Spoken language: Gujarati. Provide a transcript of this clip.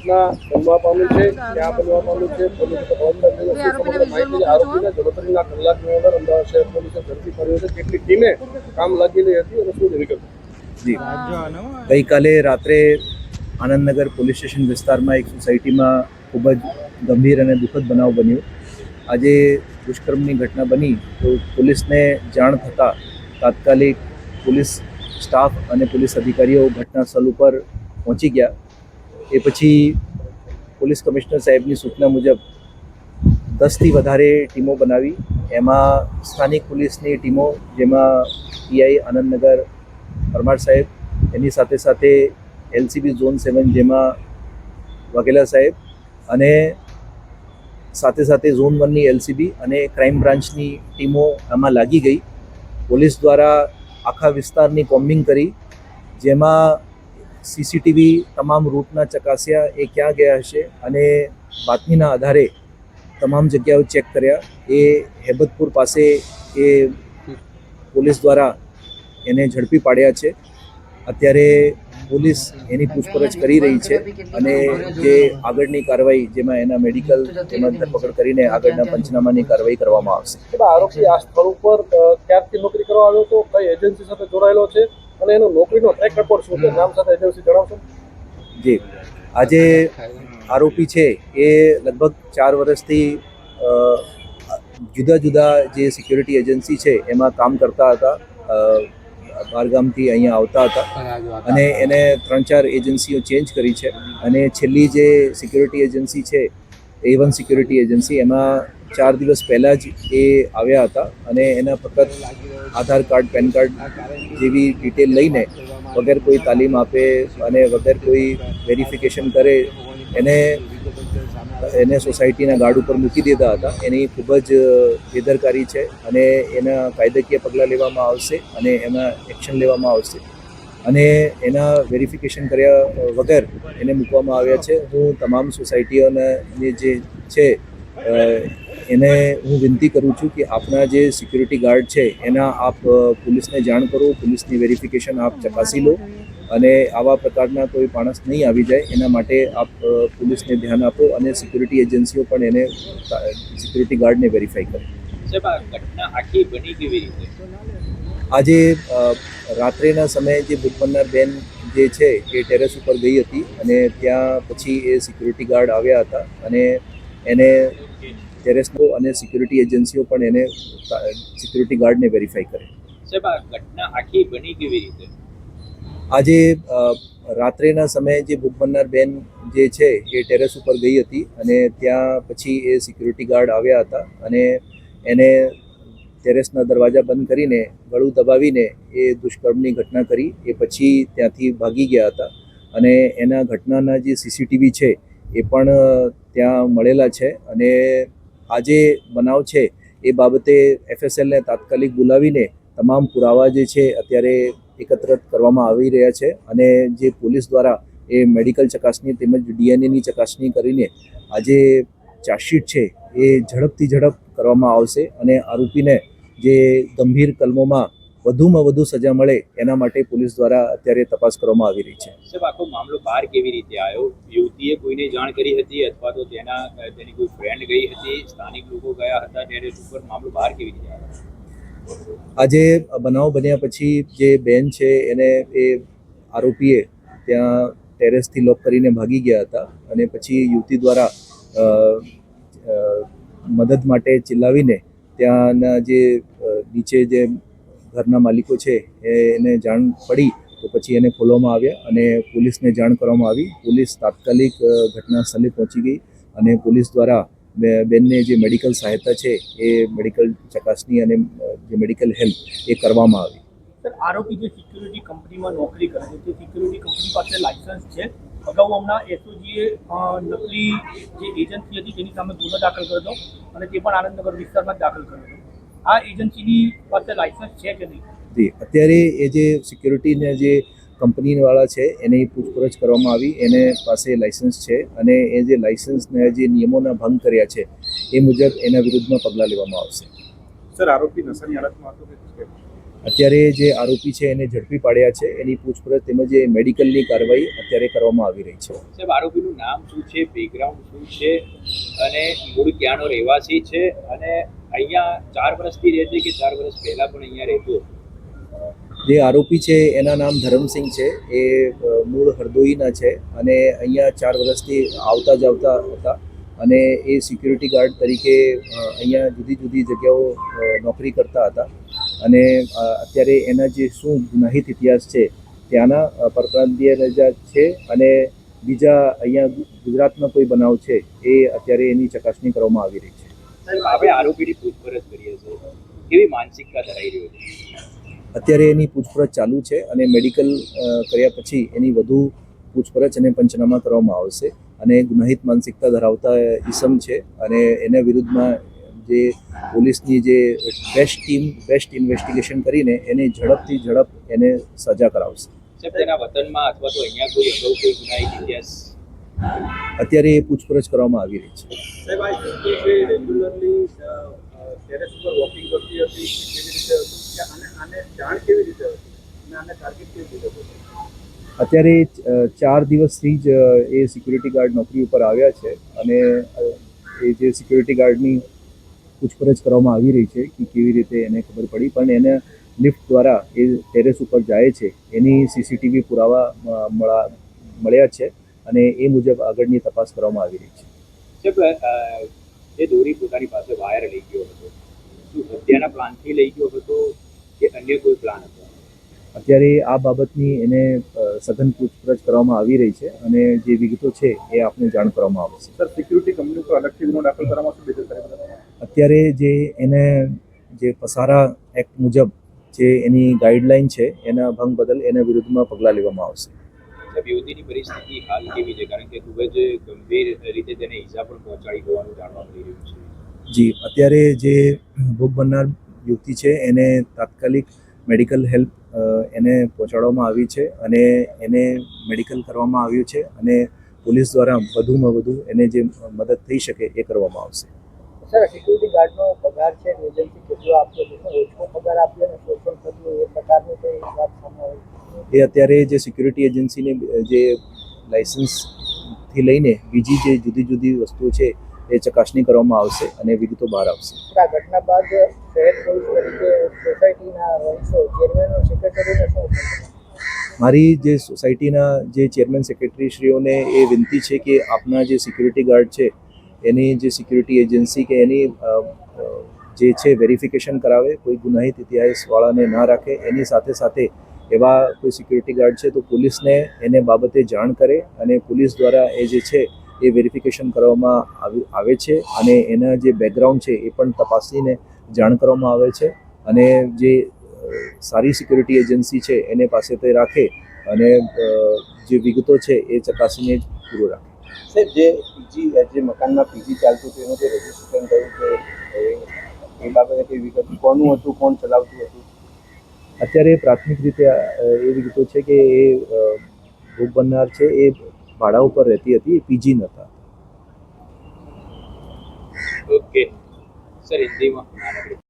ઘટના બનવા પામી છે, ક્યાં બનવા પામી છે, પોલીસે તપાસ કરી છે. સમગ્ર માહિતી આરોપીને ગણતરીના કલાકની અંદર અમદાવાદ શહેર પોલીસે ઝડપી કર્યો છે. કેટલી ટીમે કામ લાગેલી હતી અને શું વિગત? જી, ગઈકાલે રાત્રે આનંદનગર પોલીસ સ્ટેશન વિસ્તારમાં એક સોસાયટીમાં ખૂબ જ ગંભીર અને દુઃખદ બનાવ બન્યો. આજે દુષ્કર્મની ઘટના બની તો પોલીસને જાણ થતાં તાત્કાલિક પોલીસ સ્ટાફ અને પોલીસ અધિકારીઓ ઘટના સ્થળ ઉપર પહોંચી ગયા. એ પછી પોલીસ કમિશનર સાહેબની સૂચના મુજબ 10થી વધારે ટીમો બનાવી. એમાં સ્થાનિક પોલીસની ટીમો, જેમાં પીઆઈ આનંદનગર પરમાર સાહેબ, એની સાથે સાથે એલસીબી ઝોન 7 જેમાં વાઘેલા સાહેબ, અને સાથે સાથે ઝોન 1ની એલસીબી અને ક્રાઇમ બ્રાન્ચની ટીમો આમાં લાગી ગઈ. પોલીસ દ્વારા આખા વિસ્તારની કોમ્બિંગ કરી, જેમાં સીસીટીવી તમામ રૂટના ચકાસ્યા, એ ક્યાં ગયા હશે, અને બાતમીના આધારે તમામ જગ્યાઓ ચેક કર્યા. એ હેબતપુર પાસે એ પોલીસ દ્વારા એને ઝડપી પાડ્યા છે. અત્યારે પોલીસ એની પૂછપરછ કરી રહી છે અને જે આગળની કાર્યવાહી, જેમાં એના મેડિકલ તેમજ ધરપકડ કરીને આગળના પંચનામાની કાર્યવાહી કરવામાં આવશે. આરોપી આ સ્થળ ઉપર ક્યારથી નોકરી કરવા આવ્યો હતો, કઈ એજન્સી સાથે જોડાયેલો છે અને એનો નોકરીનો ટ્રેક રેકોર્ડ શું છે? નામ સાથે એજન્સી જણાવશો? જી, આજે આરોપી છે એ લગભગ 4 વર્ષથી જુદા જુદા જે સિક્યુરિટી એજન્સી છે એમાં કામ કરતા હતા. બહારગામથી અહીંયા આવતા હતા અને એને 3-4 એજન્સીઓ ચેન્જ કરી છે. અને છેલ્લી જે સિક્યુરિટી એજન્સી છે, A1 સિક્યુરિટી એજન્સી, એમાં 4 દિવસ પહેલાં જ એ આવ્યા હતા અને એના ફક્ત આધાર કાર્ડ, પેન કાર્ડ જેવી ડિટેલ લઈને વગર કોઈ તાલીમ આપે અને વગર કોઈ વેરિફિકેશન કરે એને સોસાયટીના ગાર્ડ ઉપર મૂકી દીધા હતા. એની ખૂબ જ બેદરકારી છે અને એના કાયદાકીય પગલાં લેવામાં આવશે અને એમાં એક્શન લેવામાં આવશે. અને એના વેરિફિકેશન કર્યા વગર એને મૂકવામાં આવ્યા છે. હું તમામ સોસાયટીઓને જે છે એને હું વિનંતી કરું છું કે આપણા જે સિક્યુરિટી ગાર્ડ છે એના આપ પોલીસને જાણ કરો, પોલીસની વેરિફિકેશન આપ ચકાસી લો અને આવા પ્રકારના કોઈ માણસ નહીં આવી જાય એના માટે આપ પોલીસને ધ્યાન આપો અને સિક્યુરિટી એજન્સીઓ પણ એને સિક્યુરિટી ગાર્ડને વેરીફાઈ કરે. આજે રાત્રેના સમયે જે ભોગ બનનાર બેન જે છે એ ટેરેસ ઉપર ગઈ હતી અને ત્યાં પછી એ સિક્યુરિટી ગાર્ડ આવ્યા હતા અને એને ટેરેસનો અને સિક્યુરિટી એજન્સીઓ પણ એને સિક્યુરિટી ગાર્ડને વેરીફાઈ કરે. ઘટના આખી બની કેવી રીતે? આજે રાત્રેના સમયે જે ભોગ બનનાર બેન જે છે એ ટેરેસ ઉપર ગઈ હતી અને ત્યાં પછી એ સિક્યુરિટી ગાર્ડ આવ્યા હતા અને એને ટેરેસના દરવાજા બંધ કરીને ગળું દબાવીને એ દુષ્કર્મની ઘટના કરી. એ પછી ત્યાંથી ભાગી ગયા હતા અને એના ઘટનાના જે સીસીટીવી છે એ પણ ત્યાં મળેલા છે. અને આજે બનાવ છે એ બાબતે FSLને તાત્કાલિક બોલાવીને તમામ પુરાવા જે છે અત્યારે એકત્રિત કરવામાં આવી રહ્યા છે અને જે પોલીસ દ્વારા એ મેડિકલ ચકાસણી તેમજ DNAની ચકાસણી કરીને આજે ચાર્જશીટ છે એ ઝડપ કરવામાં આવશે અને આરોપીને જે ગંભીર કલમોમાં વધુમાં વધુ સજા મળે એના માટે પોલીસ દ્વારા અત્યારે તપાસ કરવામાં આવી રહી છે. સાહેબ, આખો મામલો બહાર કેવી રીતે આવ્યો? યુવતીએ કોઈને જાણ કરી હતી અથવા તો તેની કોઈ ફ્રેન્ડ ગઈ હતી, સ્થાનિક લોકો ગયા હતા ટેરેસ ઉપર? મામલો બહાર કેવી રીતે આવ્યો? આજે બનાવ બન્યા પછી જે બેન છે એને એ આરોપીએ ત્યાં ટેરેસથી લોક કરીને ભાગી ગયા હતા અને પછી યુવતી દ્વારા મદદ માટે ચિલ્લાવીને ત્યાંના જે નીચે જે ઘરના માલિકો છે એને જાણ પડી તો પછી એને ખોલવામાં આવ્યા અને પોલીસને જાણ કરવામાં આવી. પોલીસ તાત્કાલિક ઘટના સ્થળે પહોંચી ગઈ અને પોલીસ દ્વારા બેનને જે મેડિકલ સહાયતા છે એ મેડિકલ ચકાસણી અને જે મેડિકલ હેલ્પ એ કરવામાં આવી. સર, આરોપી જે સિક્યુરિટી કંપનીમાં નોકરી કરે છે તે સિક્યુરિટી કંપની પાસે લાયસન્સ છે. અગાઉ હમણાં SOGએ નકલી જે એજન્સી હતી તેની સામે ગુનો દાખલ કર્યો હતો અને તે પણ આનંદનગર વિસ્તારમાં જ દાખલ કર્યો હતો. આ એજન્સીની પાસે લાયસન્સ છે કે નહીં? જી, અત્યારે એ જે સિક્યુરિટીના જે કંપનીવાળા છે એની પૂછપરછ કરવામાં આવી. એને પાસે લાયસન્સ છે અને એ જે લાયસન્સના જે નિયમોના ભંગ કર્યા છે એ મુજબ એના વિરુદ્ધમાં પગલાં લેવામાં આવશે. સર, આરોપી નશાની હાલતમાં હતો કે અત્યારે જે આરોપી છે એને ઝડપી પાડ્યા છે, એની પૂછપરછ તેમજ એ મેડિકલની કાર્યવાહી અત્યારે કરવામાં આવી રહી છે. સાહેબ, આરોપીનું નામ શું છે, બેકગ્રાઉન્ડ શું છે અને મૂળ ક્યાંનો રહેવાસી છે અને અહીંયા 4 વર્ષથી રહે છે કે 4 વર્ષ પહેલા પણ અહીંયા રહેતો હતો? જે આરોપી છે એના નામ ધરમસિંહ છે, એ મૂળ હરદોઈના છે અને અહીંયા 4 વર્ષથી આવતા જતા હતા અને એ સિક્યુરિટી ગાર્ડ તરીકે અહીંયા જુદી જુદી જગ્યાઓ નોકરી કરતા હતા અને અત્યારે એના જે શું ગુનાહિત ઇતિહાસ છે ત્યાંના પરપ્રાંતીય રજા છે અને બીજા અહીંયા ગુજરાતમાં કોઈ બનાવ છે એ અત્યારે એની ચકાસણી કરવામાં આવી રહી છે. સાહેબ, આપણે આરોપીની પૂછપરછ કરીએ છીએ, કેવી માનસિકતા ધરાઈ રહ્યો છે? અત્યારે એની પૂછપરછ ચાલુ છે અને મેડિકલ કર્યા પછી એની વધુ પૂછપરછ અને પંચનામા કરવામાં આવશે અને ગુનાહિત માનસિકતા ધરાવતા ઈસમ છે અને એના વિરુદ્ધમાં જે પોલીસની જે બેસ્ટ ઇન્વેસ્ટિગેશન કરીને એને ઝડપથી ઝડપ એને સજા કરાવશે. સાહેબ, તેના વતનમાં અથવા તો અહીંયા કોઈ અગાઉ કોઈ ગુનાહિત ઇતિહાસ? અત્યારે એ પૂછપરછ કરવામાં આવી રહી છે. સાહેબ, આ યુવતી છે રેગ્યુલરલી ટેરેસ ઉપર વોકિંગ કરતી હતી, કેવી રીતે હતું કે આને જાણ કેવી રીતે હતી અને આને ટાર્ગેટ કેવી રીતે હતું? અત્યારે 4 દિવસથી જ એ સિક્યુરિટી ગાર્ડ નોકરી ઉપર આવ્યા છે અને એ જે સિક્યુરિટી ગાર્ડની પૂછપરછ કરવામાં આવી રહી છે કે કેવી રીતે એને ખબર પડી, પણ એને લિફ્ટ દ્વારા એ ટેરેસ ઉપર જાય છે એની સીસીટીવી પુરાવા મળ્યા છે અને એ મુજબ આગળની તપાસ કરવામાં આવી રહી છે. સાહેબ, એ દોરી પોતાની પાસે વાયર લઈ ગયો હતો, શું હત્યાના પ્લાનથી લઈ ગયો હતો કે અન્ય કોઈ પ્લાન હતો? અત્યારે આ બાબતની એને સઘન પૂછપરછ કરવામાં આવી રહી છે અને જે વિગતો છે એ આપને જાણ કરવામાં આવશે. સર, સિક્યુરિટી કંપની ઉપર અલગથી ગુનો દાખલ કરવામાં શું બેદરકારી? અત્યારે જે એને જે પસારા એક્ટ મુજબ જે એની ગાઈડલાઈન છે એના ભંગ બદલ એના વિરુદ્ધમાં પગલાં લેવામાં આવશે. સાહેબ, યુવતીની પરિસ્થિતિ હાલ કેવી છે? કારણ કે ખૂબ જ ગંભીર રીતે તેને ઈજા પણ પહોંચાડી હોવાનું જાણવા મળી રહ્યું છે. જી, અત્યારે જે ભોગ બનનાર યુવતી છે એને તાત્કાલિક મેડિકલ હેલ્પ એને પહોંચાડવામાં આવી છે અને એને મેડિકલ કરવામાં આવ્યું છે અને પોલીસ દ્વારા વધુમાં વધુ એને જે મદદ થઈ શકે એ કરવામાં આવશે. સર, સિક્યુરિટી ગાર્ડનો પગાર છે એજન્સી કેટલો આપ્યો છે? ઓછો પગાર આપ્યો ને શોષણ થતું એ પ્રકારની કોઈ વાત સામે આવી? એ અત્યારે જે સિક્યુરિટી એજન્સીને જે લાઇસન્સથી લઈને બીજી જે જુદી જુદી વસ્તુઓ છે એ ચકાસણી કરવામાં આવશે અને વિગતો બહાર આવશે. આ ઘટના બાદ શહેર પોલીસ તરીકે સોસાયટીના રહીશો, ચેરમેનો, સેક્રેટરીને શું? મારી જે સોસાયટીના જે ચેરમેન સેક્રેટરીશ્રીઓને એ વિનંતી છે કે આપના જે સિક્યુરિટી ગાર્ડ છે એની જે સિક્યુરિટી એજન્સી કે એની જે છે વેરિફિકેશન કરાવે, કોઈ ગુનાહિત ઇતિહાસવાળાને ના રાખે, એની સાથે સાથે એવા કોઈ સિક્યુરિટી ગાર્ડ છે તો પોલીસને એને બાબતે જાણ કરે અને પોલીસ દ્વારા એ જે છે એ વેરિફિકેશન કરવામાં આવે છે અને એના જે બેકગ્રાઉન્ડ છે એ પણ તપાસીને જાણ કરવામાં આવે છે અને જે સારી સિક્યુરિટી એજન્સી છે એને પાસે તે રાખે અને જે વિગતો છે એ ચકાસીને જ પૂરું રાખે. સાહેબ, જે મકાનમાં પીજી ચાલતું હતું એનું જે રજીસ્ટ્રેશન થયું છે એ બાબતે કઈ વિગત કોનું હતું, કોણ ચલાવતું હતું? અત્યારે પ્રાથમિક રીતે એ વિગતો છે કે એ ભોગ બનનાર છે એ ભાડા ઉપર રહેતી હતી, એ પીજી નહોતા. ઓકે સર, હિન્દીમાં